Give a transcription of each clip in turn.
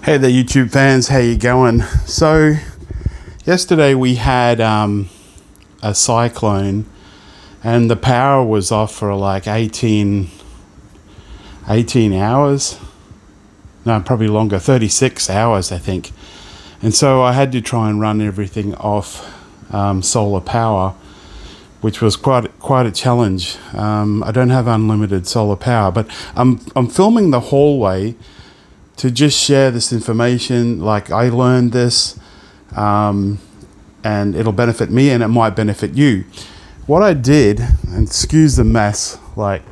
Hey there, YouTube fans. How you going? So, yesterday we had a cyclone, and the power was off for like 18 hours. No, probably longer. 36 hours, I think. And so I had to try and run everything off solar power, which was quite a challenge. I don't have unlimited solar power, but I'm filming the hallway to just share this information. Like, I learned this, and it'll benefit me and it might benefit you. What I did, and excuse the mess, like,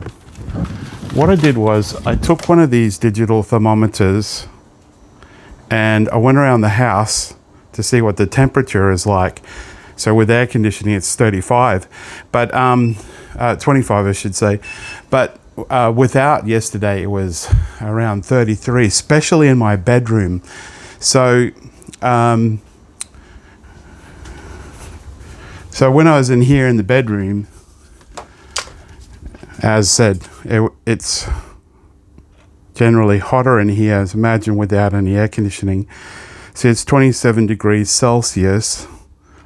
what I did was I took one of these digital thermometers and I went around the house to see what the temperature is like. So with air conditioning, it's 35, but 25, I should say. But without, yesterday, it was around 33, especially in my bedroom. So when I was in here in the bedroom, as said, it's generally hotter in here, as imagine, without any air conditioning. So it's 27 degrees Celsius,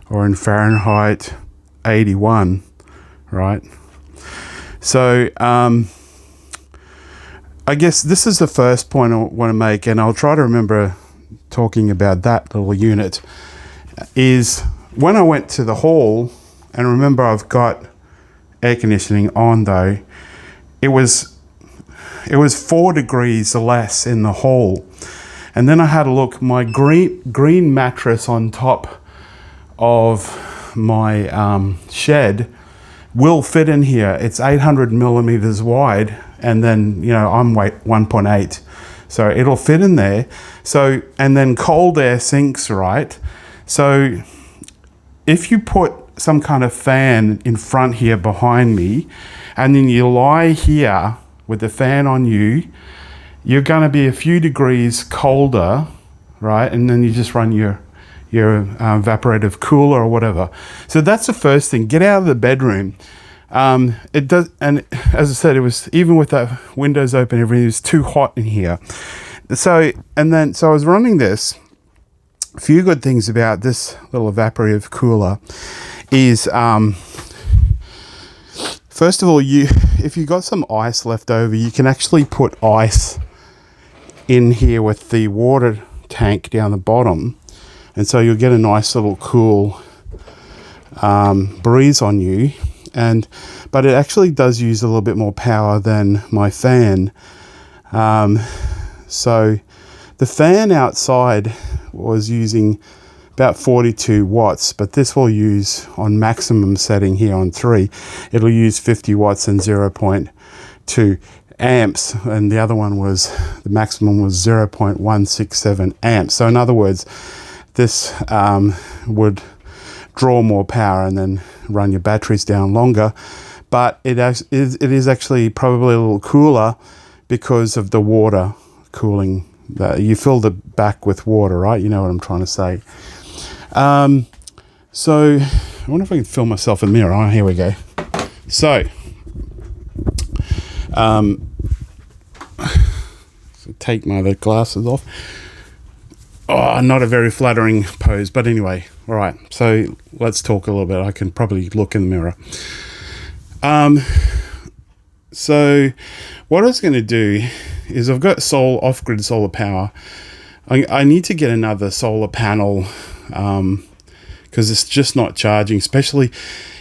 or in Fahrenheit, 81, right? So I guess this is the first point I want to make, and I'll try to remember talking about that little unit, is when I went to the hall, and remember I've got air conditioning on though, it was 4 degrees less in the hall. And then I had a look, my green mattress on top of my shed will fit in here. It's 800 millimeters wide, and then, you know, I'm weight 1.8, so it'll fit in there. So, and then cold air sinks, right? So if you put some kind of fan in front here behind me, and then you lie here with the fan on you, you're going to be a few degrees colder, right? And then you just run your evaporative cooler or whatever. So that's the first thing. Get out of the bedroom. It does, and as I said, it was, even with the windows open, everything was too hot in here. So I was running this. A few good things about this little evaporative cooler is, first of all, if you got some ice left over, you can actually put ice in here with the water tank down the bottom, and so you'll get a nice little cool breeze on you. But it actually does use a little bit more power than my fan. So the fan outside was using about 42 watts, but this will use, on maximum setting here on 3, it'll use 50 watts and 0.2 amps, and the other one was, the maximum was 0.167 amps. So in other words, this would draw more power and then run your batteries down longer. But it is actually probably a little cooler because of the water cooling. You fill the back with water, right? You know what I'm trying to say. So I wonder if I can film myself in the mirror. Oh, here we go. So take my other glasses off. Oh, not a very flattering pose, but anyway, all right. So let's talk a little bit. I can probably look in the mirror. So what I was going to do is, I've got off-grid solar power. I need to get another solar panel, because it's just not charging. Especially,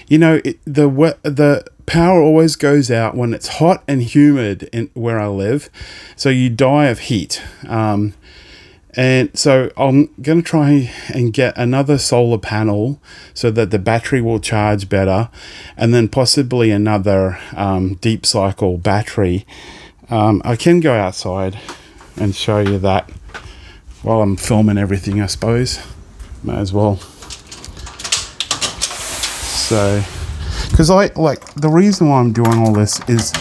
you know, the power always goes out when it's hot and humid where I live, so you die of heat. And so I'm going to try and get another solar panel so that the battery will charge better, and then possibly another deep cycle battery. I can go outside and show you that while I'm filming everything, I suppose. Might as well. So, because the reason why I'm doing all this is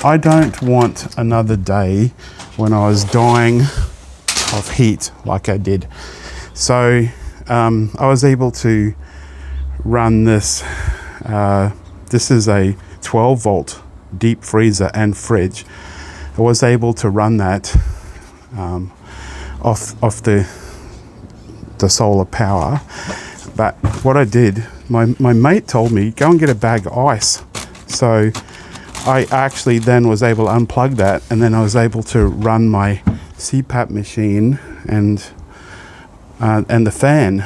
I don't want another day when I was dying of heat like I did. So I was able to run this. This is a 12 volt deep freezer and fridge. I was able to run that off the solar power. But what I did, my mate told me, go and get a bag of ice. So I actually then was able to unplug that, and then I was able to run my CPAP machine and the fan.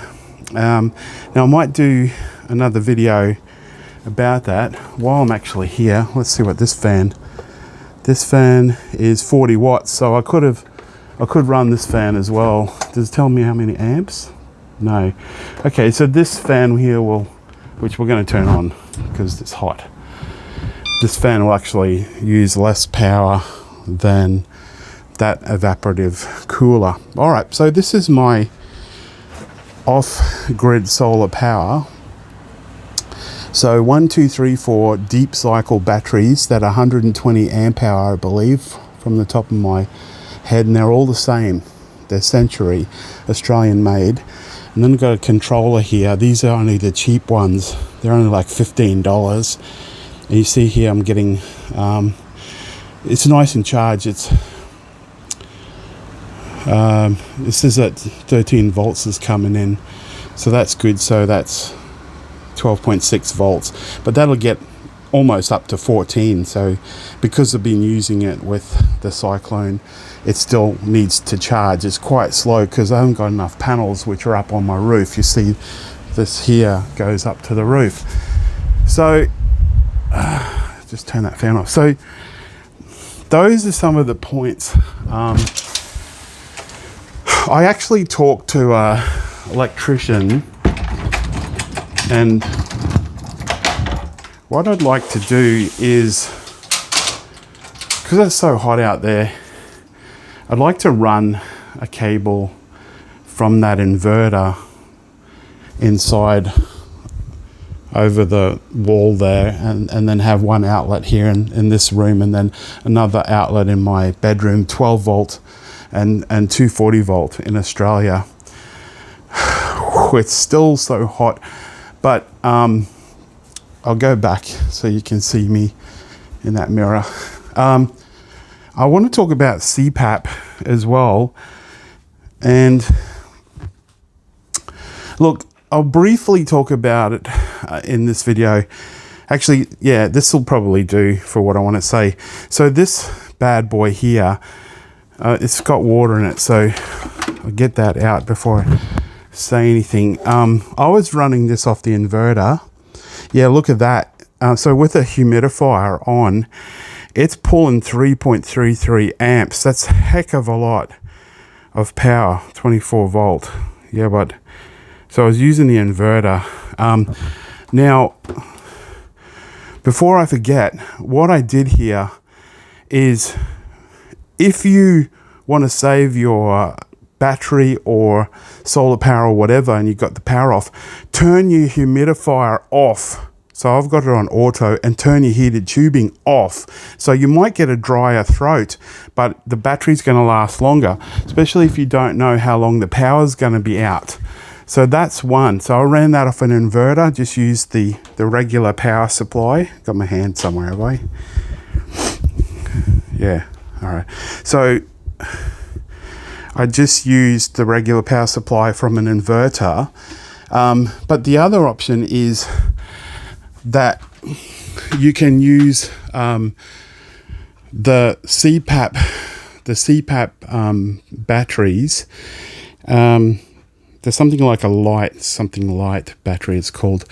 Now I might do another video about that while I'm actually here. Let's see what this fan is 40 watts, so I could run this fan as well. Does it tell me how many amps? No. Okay, so this fan here which we're going to turn on because it's hot. This fan will actually use less power than that evaporative cooler. All right, so this is my off-grid solar power. So 1, 2, 3, 4 deep cycle batteries that are 120 amp hour, I believe, from the top of my head, and they're all the same. They're Century, Australian made. And then I've got a controller here. These are only the cheap ones. They're only like $15. And you see here I'm getting, it's nice and charged. It's this is at 13 volts is coming in, so that's good. So that's 12.6 volts, but that'll get almost up to 14. So because I've been using it with the cyclone, it still needs to charge. It's quite slow because I haven't got enough panels which are up on my roof. You see this here goes up to the roof. So just turn that fan off. So those are some of the points. I actually talked to an electrician, and what I'd like to do is, because it's so hot out there, I'd like to run a cable from that inverter inside over the wall there, and then have one outlet here in this room, and then another outlet in my bedroom, 12 volt and 240 volt in Australia. It's still so hot, but I'll go back so you can see me in that mirror. I want to talk about CPAP as well. And look, I'll briefly talk about it in this video. Actually, yeah, this will probably do for what I want to say. So this bad boy here, it's got water in it, so I'll get that out before I say anything. I was running this off the inverter. Yeah, look at that. So with a humidifier on, it's pulling 3.33 amps. That's a heck of a lot of power, 24 volt. Yeah, but so I was using the inverter. Now, before I forget, what I did here is, if you want to save your battery or solar power or whatever, and you've got the power off, turn your humidifier off. So I've got it on auto, and turn your heated tubing off. So you might get a drier throat, but the battery's going to last longer, especially if you don't know how long the power's going to be out. So that's one. So I ran that off an inverter, just used the regular power supply. Got my hand somewhere, have I? Yeah, all right. So I just used the regular power supply from an inverter. But the other option is that you can use the CPAP batteries. There's something like a light battery it's called,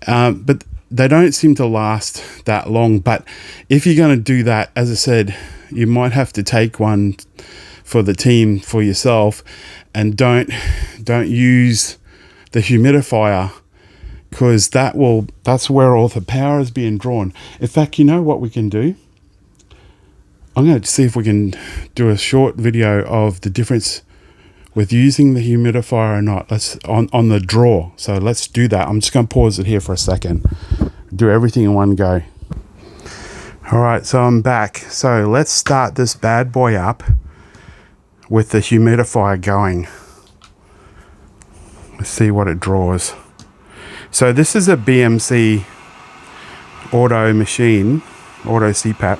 but they don't seem to last that long. But if you're going to do that, as I said, you might have to take one for the team, for yourself, and don't use the humidifier, because that's where all the power is being drawn. In fact, you know what we can do? I'm going to see if we can do a short video of the difference with using the humidifier or not. Let's on the draw. So let's do that. I'm just going to pause it here for a second. Do everything in one go. All right, so I'm back. So let's start this bad boy up with the humidifier going. Let's see what it draws. So this is a BMC auto machine, auto CPAP.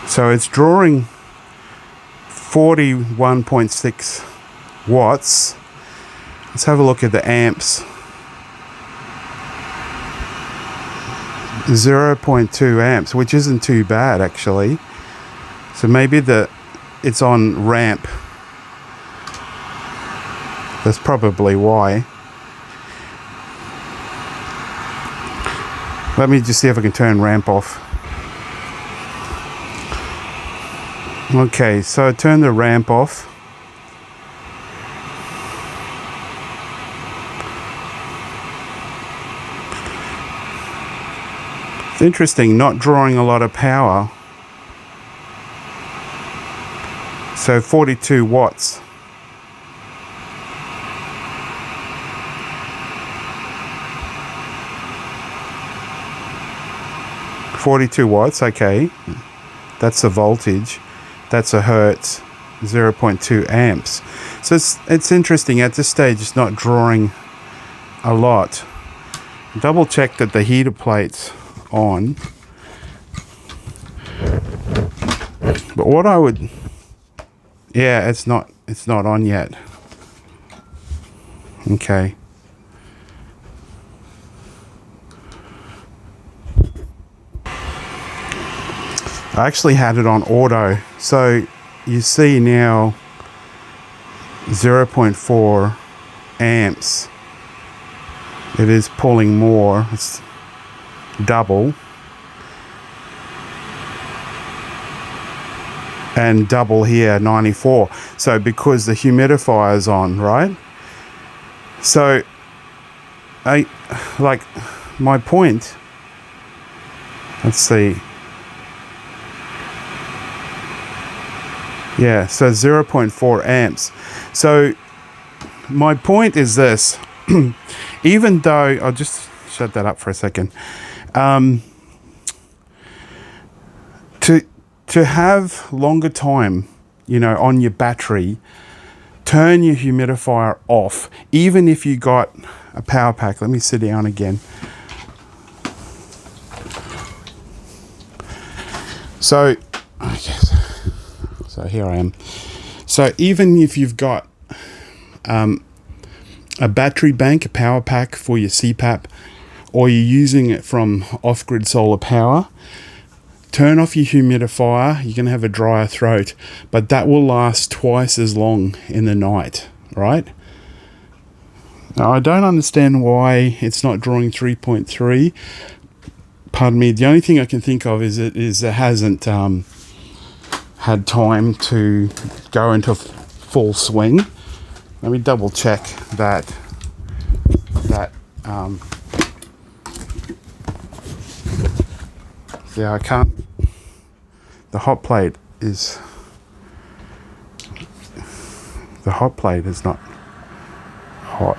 So it's drawing 41.6 watts. Let's have a look at the amps. 0.2 amps, which isn't too bad actually. So maybe it's on ramp. That's probably why. Let me just see if I can turn ramp off. Okay, so I turn the ramp off. It's interesting, not drawing a lot of power. So 42 watts. Okay. That's the voltage. That's a hertz. 0.2 amps. So it's interesting. At this stage, it's not drawing a lot. Double check that the heater plate's on. But what I would, yeah, it's not on yet. Okay. I actually had it on auto, so you see now 0.4 amps. It is pulling more. It's double. And double here, 94. So because the humidifier's on, right? So my point, let's see. Yeah, so 0.4 amps. So my point is this, even though, I'll just shut that up for a second. To have longer time, on your battery, turn your humidifier off, even if you got a power pack. Let me sit down again. So, I guess. So here I am. So even if you've got a battery bank, a power pack for your CPAP, or you're using it from off-grid solar power, turn off your humidifier. You're going to have a drier throat, but that will last twice as long in the night, right? Now, I don't understand why it's not drawing 3.3. Pardon me. The only thing I can think of is it hasn't had time to go into full swing. Let me double check that yeah, I can't. The hot plate is not hot.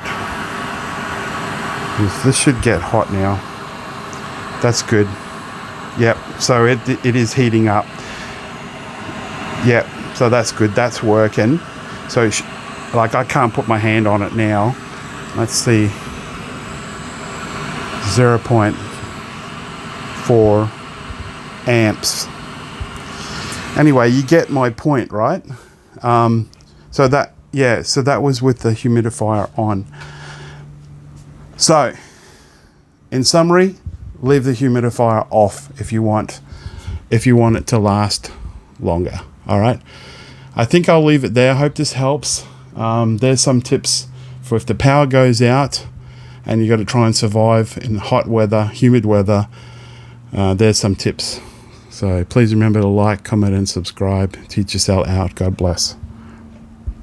This should get hot now. That's good. Yep, so it is heating up. Yep, so that's good. That's working. So I can't put my hand on it now. Let's see. 0.4 amps. Anyway, you get my point, right? So that was with the humidifier on. So, in summary, leave the humidifier off if you want it to last longer. All right. I think I'll leave it there. I hope this helps. There's some tips for if the power goes out and you got to try and survive in hot weather, humid weather. There's some tips. So please remember to like, comment, and subscribe. Teach yourself out. God bless.